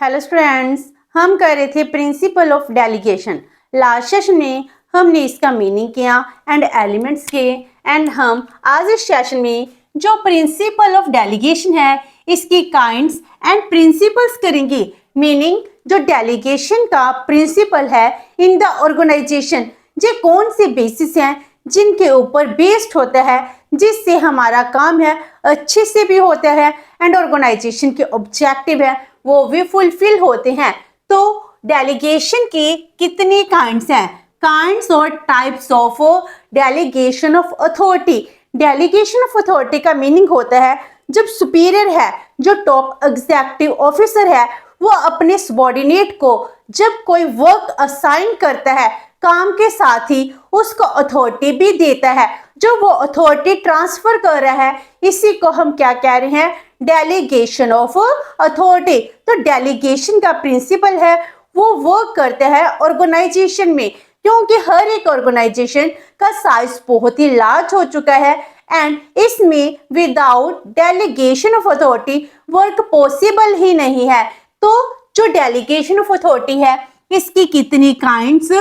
Hello students, हम कर रहे थे principle of delegation. Last session में हमने इसका मीनिंग किया एंड एलिमेंट्स किए एंड हम आज इस सेशन में जो प्रिंसिपल ऑफ डेलीगेशन है इसकी काइंड्स एंड प्रिंसिपल्स करेंगे। मीनिंग जो डेलीगेशन का प्रिंसिपल है इन द ऑर्गेनाइजेशन, ये कौन से बेसिस हैं जिनके ऊपर बेस्ड होता है जिससे हमारा काम है अच्छे से भी होता है एंड ऑर्गेनाइजेशन के ऑब्जेक्टिव है वो भी फुलफिल होते हैं। तो डेलीगेशन के कितने काइंड्स हैं, काइंड्स और types of delegation of authority. Delegation of authority का मीनिंग होता है जब सुपीरियर है, जो टॉप एग्जीक्यूटिव ऑफिसर है, वो अपने सबॉर्डिनेट को जब कोई वर्क असाइन करता है काम के साथ ही उसको अथॉरिटी भी देता है, जो वो अथॉरिटी ट्रांसफर कर रहा है, इसी को हम क्या कह रहे हैं, डेलीगेशन ऑफ अथॉरिटी। तो डेलीगेशन का प्रिंसिपल है वो वर्क करता है ऑर्गेनाइजेशन में, क्योंकि हर एक ऑर्गेनाइजेशन का साइज बहुत ही लार्ज हो चुका है एंड इसमें without delegation of authority work possible ही नहीं है। तो जो डेलीगेशन ऑफ अथॉरिटी है इसकी कितनी काइंड्स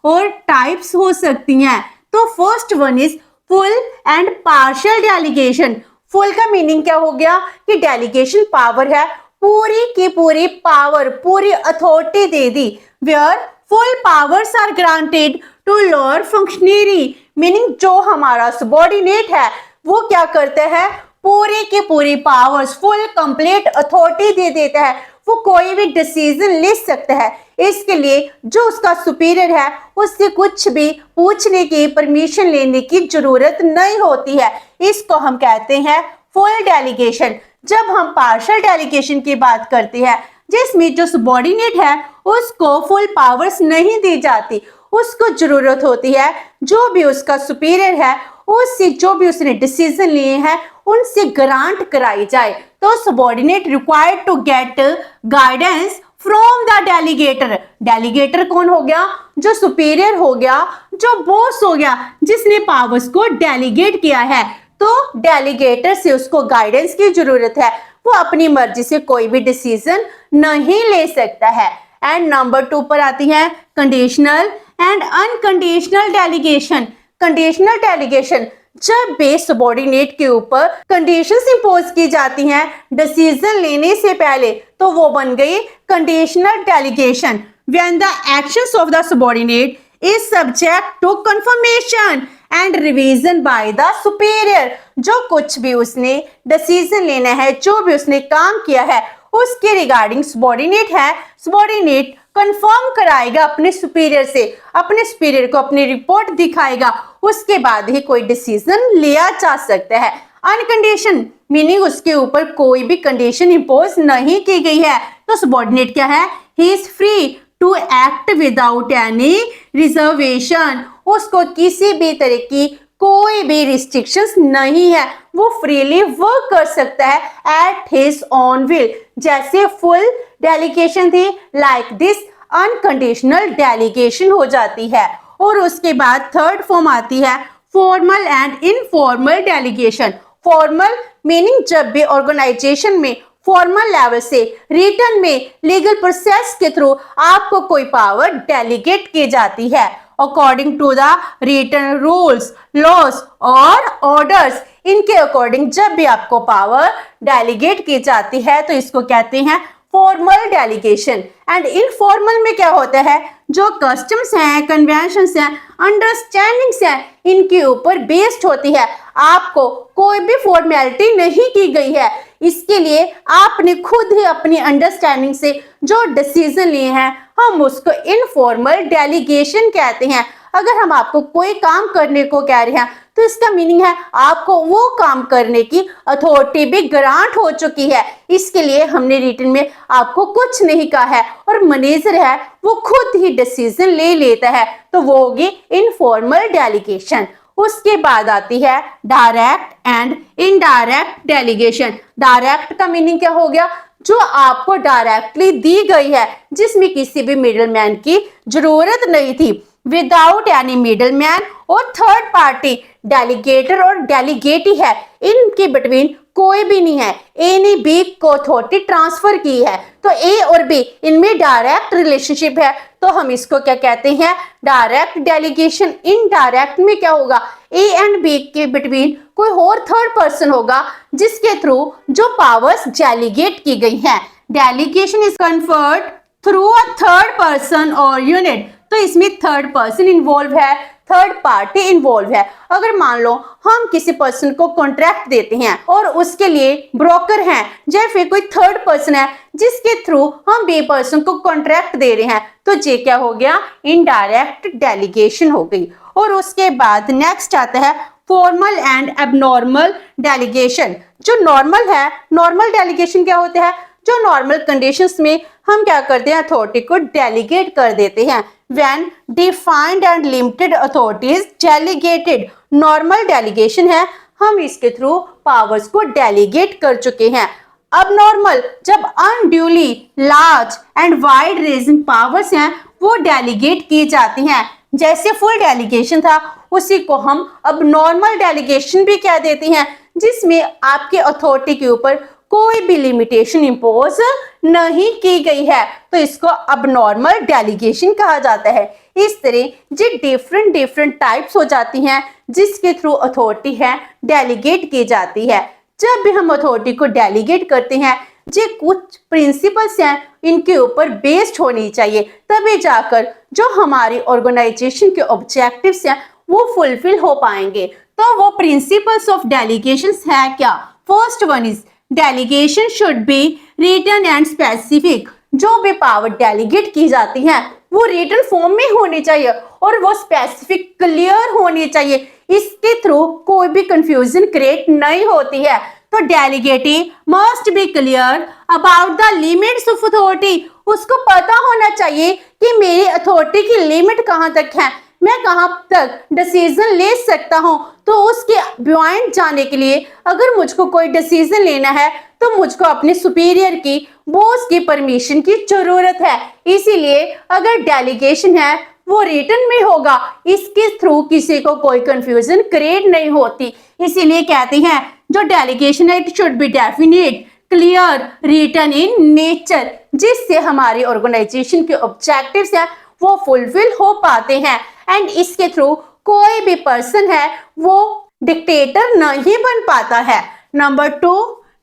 और टाइप्स हो सकती हैं। तो first one is full and partial delegation. Full का मीनिंग क्या हो गया कि डेलीगेशन पावर है, पूरी की पूरी पावर, पूरी अथॉरिटी दे दी। Where full powers are granted to lower functionary, meaning जो हमारा सबॉर्डिनेट है वो क्या करता है, पूरी की पूरी पावर्स, फुल कंप्लीट अथॉरिटी दे देता है, वो कोई भी डिसीजन ले सकता है। इसके लिए जो उसका सुपीरियर है उससे कुछ भी पूछने की, परमिशन लेने की जरूरत नहीं होती है। इसको हम कहते हैं फुल डेलीगेशन। जब हम पार्शियल डेलीगेशन की बात करते हैं जिसमें जो सबॉर्डिनेट है उसको फुल पावर्स नहीं दी जाती, उसको जरूरत होती है जो भी उसका सुपीरियर है उससे जो भी उसने डिसीजन लिए हैं उनसे ग्रांट कराई जाए। तो subordinate required to get guidance from the delegator. Delegator कौन हो गया, जो सुपीरियर हो गया, जो बॉस हो गया, जिसने पावर्स को डेलीगेट किया है। तो डेलीगेटर से उसको गाइडेंस की जरूरत है, वो अपनी मर्जी से कोई भी डिसीजन नहीं ले सकता है। एंड नंबर 2 पर आती है conditional and unconditional delegation. Conditional delegation जब बेस सबॉर्डिनेट के ऊपर कंडीशंस इंपोज की जाती हैं डिसीजन लेने से पहले, तो वो बन गई conditional delegation. When the actions of the subordinate is subject to confirmation and revision by the superior, जो कुछ भी उसने डिसीजन लेना है, जो भी उसने काम किया है उसके रिगार्डिंग सबॉर्डिनेट है, सबॉर्डिनेट कंफर्म कराएगा अपने सुपीरियर से, अपने सुपीरियर को अपनी रिपोर्ट दिखाएगा, उसके बाद ही कोई डिसीजन लिया जा सकता है। अनकंडीशन मीनिंग उसके ऊपर कोई भी कंडीशन इंपोज नहीं की गई है, तो सबॉर्डिनेट क्या है, he is free to act without any reservation. उसको किसी भी तरह की कोई भी रिस्ट्रिक्शंस नहीं है, वो फ्रीली वर्क कर सकता है एट हिज ओन विल। जैसे फुल डेलीगेशन थी, लाइक दिस अनकंडीशनल डेलीगेशन हो जाती है। और उसके बाद थर्ड फॉर्म आती है formal and informal delegation. Formal meaning जब भी ऑर्गेनाइजेशन में फॉर्मल लेवल से रिटर्न में लीगल प्रोसेस के थ्रू आपको कोई पावर डेलीगेट की जाती है according to the written rules, laws और ऑर्डर्स। इनके अकॉर्डिंग जब भी आपको पावर डेलीगेट की जाती है तो इसको कहते हैं फॉर्मल डेलीगेशन। एंड इनफॉर्मल में क्या होता है, जो कस्टम्स हैं, कन्वेंशंस हैं, अंडरस्टैंडिंग्स हैं, इनके ऊपर बेस्ड होती है, आपको कोई भी फॉर्मेलिटी नहीं की गई है, इसके लिए आपने खुद ही अपनी अंडरस्टैंडिंग से जो डिसीजन लिए हैं हम उसको इनफॉर्मल डेलीगेशन कहते हैं। अगर हम आपको कोई काम करने को कह रहे हैं तो इसका मीनिंग है आपको वो काम करने की अथॉरिटी भी ग्रांट हो चुकी है, इसके लिए हमने रिटन में आपको कुछ नहीं कहा है और मैनेजर है वो खुद ही डिसीजन ले लेता है, तो वो होगी इनफॉर्मल डेलीगेशन। उसके बाद आती है direct and indirect delegation. Direct का मीनिंग क्या हो गया, जो आपको डायरेक्टली दी गई है, जिसमें किसी भी मिडलमैन की जरूरत नहीं थी। विदाउट एनी मिडल मैन, और थर्ड पार्टी डेलीगेटर और डेलीगेटी है, इनके बिटवीन कोई भी नहीं है। ए ने बी को अथॉरिटी ट्रांसफर की है, तो ए और बी इनमें डायरेक्ट रिलेशनशिप है, तो हम इसको क्या कहते हैं, डायरेक्ट डेलीगेशन। इनडायरेक्ट में क्या होगा, ए एंड बी के बिटवीन कोई और थर्ड पर्सन होगा जिसके थ्रू जो पावर्स डेलीगेट की गई हैं। Delegation is conferred through a third person और यूनिट, तो इसमें थर्ड पर्सन इन्वॉल्व है, थर्ड पार्टी इन्वॉल्व है। अगर मान लो हम किसी पर्सन को कॉन्ट्रैक्ट देते हैं और उसके लिए ब्रोकर हैं, या फिर कोई थर्ड पर्सन है जिसके थ्रू हम बी पर्सन को कॉन्ट्रैक्ट दे रहे हैं, तो ये क्या हो गया, इनडायरेक्ट डेलीगेशन हो गई। और उसके बाद नेक्स्ट आता है फॉर्मल एंड एबनॉर्मल डेलीगेशन। जो नॉर्मल है, नॉर्मल डेलीगेशन क्या होता है, जो नॉर्मल कंडीशंस में हम क्या करते हैं, अथॉरिटी को डेलीगेट कर देते हैं। When defined and limited authority is delegated, normal delegation है, हम इसके थ्रू पावर्स को डेलीगेट कर चुके हैं। अब नॉर्मल जब unduly large and wide ranging powers हैं, वो डेलीगेट की जाती हैं। जैसे फुल डेलीगेशन था, उसी को हम अब नॉर्मल डेलीगेशन भी कह देते हैं, जिसमें आपके अथॉरिटी के ऊपर कोई भी लिमिटेशन इंपोज नहीं की गई है, तो इसको अब नॉर्मल डेलीगेशन कहा जाता है। इस तरह जो डिफरेंट टाइप्स हो जाती हैं जिसके थ्रू अथॉरिटी है डेलीगेट की जाती है। जब भी हम अथॉरिटी को डेलीगेट करते हैं, जो कुछ प्रिंसिपल्स हैं इनके ऊपर बेस्ड होनी चाहिए, तभी जाकर जो हमारी ऑर्गेनाइजेशन के ऑब्जेक्टिव्स हैं वो फुलफिल हो पाएंगे। तो वो प्रिंसिपल्स ऑफ डेलीगेशंस है क्या, first one is delegation should be written and specific. जो भी पावर डेलीगेट की जाती है वो रिटन फॉर्म में होनी चाहिए और वो स्पेसिफिक क्लियर होनी चाहिए, इसके थ्रू कोई भी कंफ्यूजन क्रिएट नहीं होती है। तो delegatee must be clear about the limits of authority, उसको पता होना चाहिए कि मेरी अथॉरिटी की लिमिट कहाँ तक है, मैं कहाँ तक डिसीजन ले सकता हूँ। तो उसके बियॉन्ड जाने के लिए अगर मुझको कोई डिसीजन लेना है तो मुझको अपने सुपीरियर की, बॉस की परमिशन की जरूरत है। इसीलिए अगर डेलीगेशन है वो रिटन में होगा, इसके थ्रू किसी को कोई कंफ्यूजन क्रिएट नहीं होती। इसीलिए कहते हैं जो डेलीगेशन है it should be definite, clear, written in nature, जिससे हमारी ऑर्गेनाइजेशन के ऑब्जेक्टिव्स हैं वो फुलफिल हो पाते हैं। एंड इसके थ्रू कोई भी पर्सन है वो डिक्टेटर नहीं बन पाता है। Number 2,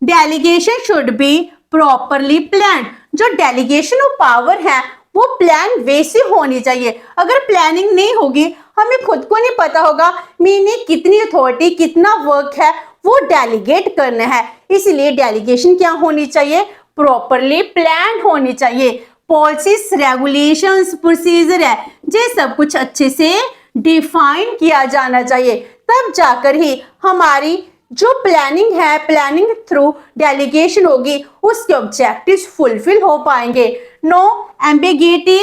delegation should be properly plan. जो डेलीगेशन ऑफ पावर है वो प्लान वैसे होनी चाहिए। अगर प्लानिंग नहीं होगी, हमें खुद को नहीं पता होगा मैंने कितनी अथॉरिटी, कितना वर्क है वो डेलीगेट करना है। इसलिए डेलीगेशन क्या होनी चाहिए, प्रॉपरली प्लान होनी चाहिए। पॉलिसीज, रेगुलेशंस, प्रोसीजर है, ये सब कुछ अच्छे से डिफाइन किया जाना चाहिए, तब जाकर ही हमारी जो प्लानिंग है, प्लानिंग थ्रू डेलीगेशन होगी, उसके ऑब्जेक्टिव्स फुलफिल हो पाएंगे। नो एम्बिगिटी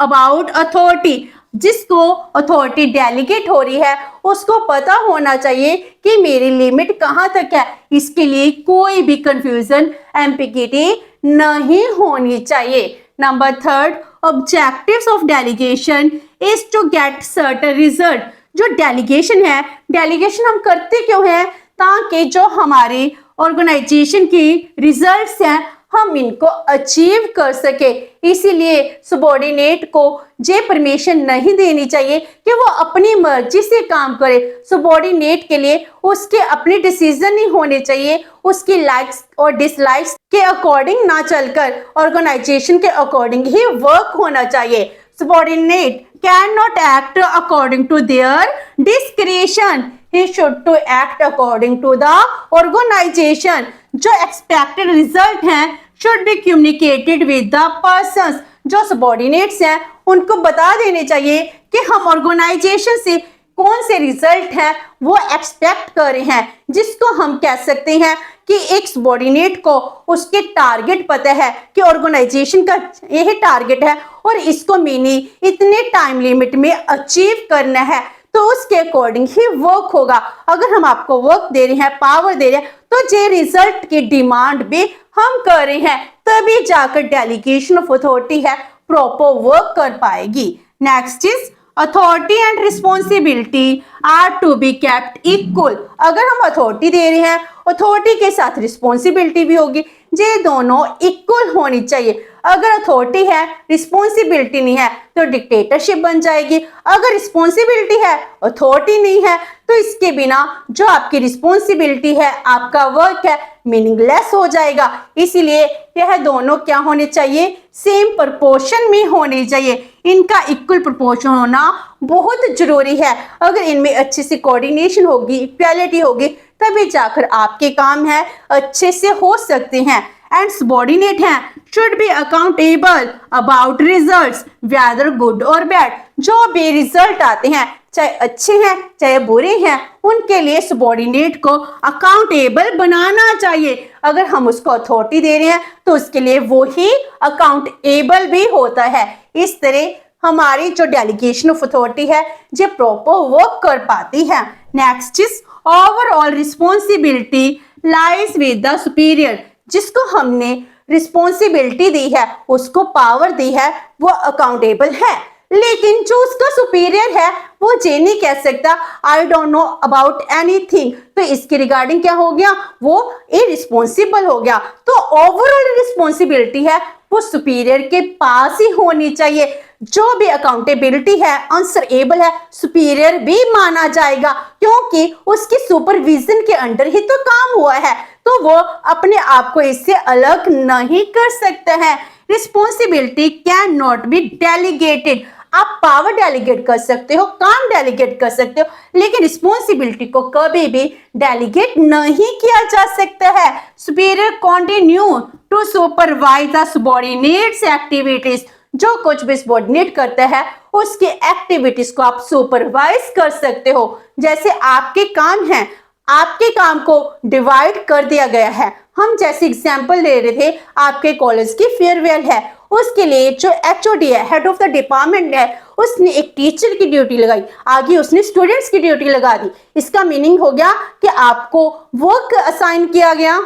अबाउट अथॉरिटी, जिसको अथॉरिटी डेलीगेट हो रही है उसको पता होना चाहिए कि मेरी लिमिट कहाँ तक है, इसके लिए कोई भी कंफ्यूजन, एम्बिगिटी नहीं होनी चाहिए। Number 3, objectives of delegation is to get certain result. जो डेलीगेशन है, डेलीगेशन हम करते क्यों हैं, ताकि जो हमारी ऑर्गेनाइजेशन की रिजल्ट्स हैं हम इनको अचीव कर सके। इसीलिए सबॉर्डिनेट को ये परमिशन नहीं देनी चाहिए कि वो अपनी मर्जी से काम करे। सबॉर्डिनेट के लिए उसके अपने डिसीजन नहीं होने चाहिए, उसकी लाइक्स और डिसलाइक्स के अकॉर्डिंग ना चलकर ऑर्गेनाइजेशन के अकॉर्डिंग ही वर्क होना चाहिए। Subordinate can not act according to their discretion, he should to act according to the organization। जो expected result हैं should be communicated with the persons। जो subordinates हैं उनको बता देने चाहिए कि हम ऑर्गेनाइजेशन से कौन से रिजल्ट हैं वो एक्सपेक्ट कर रहे हैं, जिसको हम कह सकते हैं कि एक सबॉर्डिनेट को उसके टारगेट पता है कि ऑर्गेनाइजेशन का यही टारगेट है और इसको मैंने इतने टाइम लिमिट में अचीव करना है, तो उसके अकॉर्डिंग ही वर्क होगा। अगर हम आपको वर्क दे रहे हैं, पावर दे रहे हैं, तो जे रिजल्ट की डिमांड भी हम कर रहे हैं, तभी जाकर डेलीगेशन ऑफ अथॉरिटी है प्रॉपर वर्क कर पाएगी। Next is authority and responsibility are to be kept equal. अगर हम अथॉरिटी दे रहे हैं, अथॉरिटी के साथ रिस्पॉन्सिबिलिटी भी होगी, ये दोनों इक्वल होनी चाहिए। अगर अथॉरिटी है, रिस्पॉन्सिबिलिटी नहीं है, तो डिक्टेटरशिप बन जाएगी। अगर रिस्पॉन्सिबिलिटी है, अथॉरिटी नहीं है, तो इसके बिना जो आपकी रिस्पॉन्सिबिलिटी है, आपका वर्क है, मीनिंगलेस हो जाएगा। इसीलिए यह दोनों क्या होने चाहिए, सेम प्रोपोर्शन में होने चाहिए। इनका इक्वल प्रोपोर्शन होना बहुत जरूरी है। अगर इनमें अच्छे से कोऑर्डिनेशन होगी, इक्वालिटी होगी, तभी जाकर आपके काम है अच्छे से हो सकते हैं। एंड सबॉर्डिनेट हैं should be accountable about results weather good और बैड। जो भी रिजल्ट आते हैं, चाहे अच्छे हैं चाहे बुरे हैं, उनके लिए सबॉर्डिनेट को अकाउंटेबल बनाना चाहिए। अगर हम उसको अथॉरिटी दे रहे हैं, तो उसके लिए वो ही अकाउंटेबल भी होता है। इस तरह हमारी जो डेलीगेशन ऑफ अथॉरिटी है, ये प्रॉपर वर्क कर पाती है। Next is overall responsibility lies with the superior. जिसको हमने रिस्पॉन्सिबिलिटी दी है, उसको पावर दी है, वो अकाउंटेबल है। लेकिन जो उसका सुपीरियर है, वो ये नहीं कह सकता I don't know about anything, तो इसके रिगार्डिंग क्या हो गया, वो इररिस्पॉन्सिबल हो गया। तो ओवरऑल रिस्पॉन्सिबिलिटी है, वो सुपीरियर के पास ही होनी चाहिए। जो भी अकाउंटेबिलिटी है, आंसरेबल है, सुपीरियर भी माना जाएगा, क्योंकि उसकी सुपरविजन के अंडर ही तो काम हुआ है, तो वो अपने आप को इससे अलग नहीं कर सकते हैं। Responsibility can not be delegated. आप पावर डेलीगेट कर सकते हो, काम डेलीगेट कर सकते हो, लेकिन रिस्पॉन्सिबिलिटी को कभी भी डेलीगेट नहीं किया जा सकता है। Superior continue to supervise the subordinates activities. जो कुछ भी सबऑर्डिनेट करता है, उसके एक्टिविटीज को आप सुपरवाइज कर सकते हो। जैसे आपके काम हैं, आपके काम को डिवाइड कर दिया गया है। हम जैसे एग्जांपल ले रहे थे, आपके कॉलेज की फेयरवेल है, उसके लिए जो एचओडी है, हेड ऑफ द डिपार्टमेंट है, उसने एक टीचर की ड्यूटी लगाई, आगे उसने स्टूडेंट्स की ड्यूटी लगा दी। इसका मीनिंग हो गया कि आपको वर्क असाइन किया गया,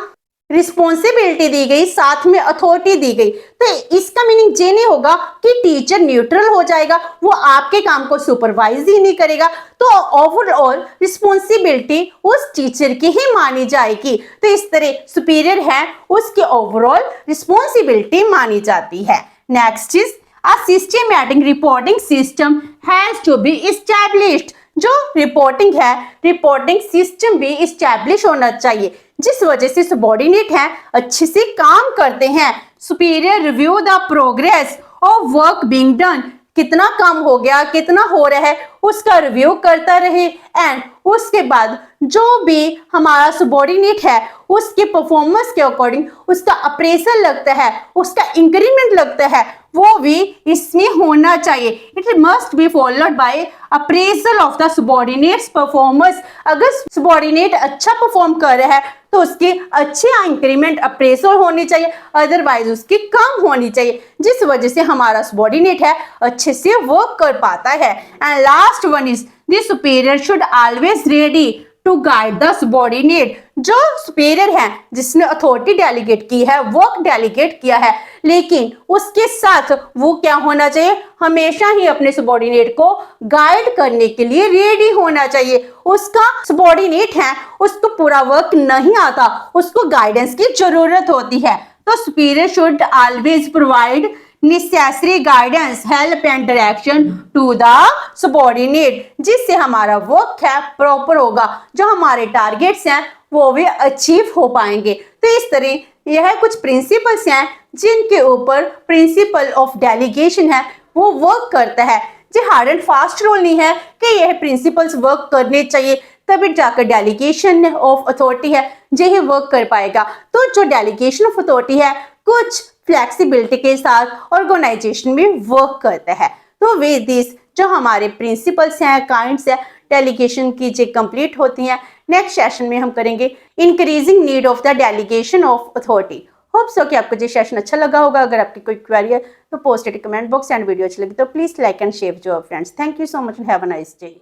रिस्पॉन्सिबिलिटी दी गई, साथ में अथॉरिटी दी गई। तो इसका मीनिंग ये नहीं होगा कि टीचर न्यूट्रल हो जाएगा, वो आपके काम को सुपरवाइज ही नहीं करेगा, तो ओवरऑल रिस्पॉन्सिबिलिटी उस टीचर की ही मानी जाएगी। तो इस तरह सुपीरियर है, उसकी ओवरऑल रिस्पॉन्सिबिलिटी मानी जाती है। Next is a systematic reporting system has to be established. जो रिपोर्टिंग है, रिपोर्टिंग सिस्टम भी एस्टैब्लिश होना चाहिए, जिस वजह से सबऑर्डिनेट हैं अच्छे से काम करते हैं। Superior review the progress of work being done. कितना काम हो गया, कितना हो रहा है, उसका रिव्यू करता रहे। एंड उसके बाद जो भी हमारा सबऑर्डिनेट है, उसके परफॉर्मेंस के अकॉर्डिंग उसका अप्रेजल लगता है, उसका इंक्रीमेंट लगता है, वो भी इसमें होना चाहिए। It must be followed by appraisal of the subordinates performance. अगर सबऑर्डिनेट अच्छा परफॉर्म कर रहा है, तो उसकी अच्छी इंक्रीमेंट अप्रेजल होनी चाहिए, अदरवाइज उसकी कम होनी चाहिए, जिस वजह से हमारा सबऑर्डिनेट है अच्छे से वर्क कर पाता है। And last one is the superior should always ready to guide the subordinate. जो सुपीरियर है, जिसने अथॉरिटी डेलीगेट की है, वर्क डेलीगेट किया है, लेकिन उसके साथ वो क्या होना चाहिए, हमेशा ही अपने सबऑर्डिनेट को गाइड करने के लिए रेडी होना चाहिए। उसका सबऑर्डिनेट है, उसको पूरा वर्क नहीं आता, उसको गाइडेंस की जरूरत होती है, तो superior should always provide necessary guidance, help and direction to the subordinate, जिससे हमारा वर्क है प्रॉपर होगा, जो हमारे टारगेट्स हैं वो भी अचीव हो पाएंगे। तो इस तरह यह कुछ प्रिंसिपल्स हैं जिनके ऊपर प्रिंसिपल ऑफ डेलीगेशन है वो वर्क करता है। जी हार्ड एंड फास्ट रूल नहीं है कि यह प्रिंसिपल्स वर्क करने चाहिए, तभी जाकर डेलीगेशन ऑफ अथॉरिटी है यही वर्क कर पाएगा। तो जो डेलीगेशन ऑफ अथॉरिटी है कुछ फ्लेक्सिबिलिटी के साथ ऑर्गेनाइजेशन में वर्क करता है। तो विद दिस जो हमारे प्रिंसिपल्स हैं, काइंड्स हैं, डेलीगेशन की जो कंप्लीट होती हैं। नेक्स्ट सेशन में हम करेंगे increasing need of the delegation of authority. Hope so कि आपको ये सेशन अच्छा लगा होगा। अगर आपकी कोई क्वेरी है तो post it comment box and video अच्छी लगी तो please like and share your friends. Thank you so much and have a nice day.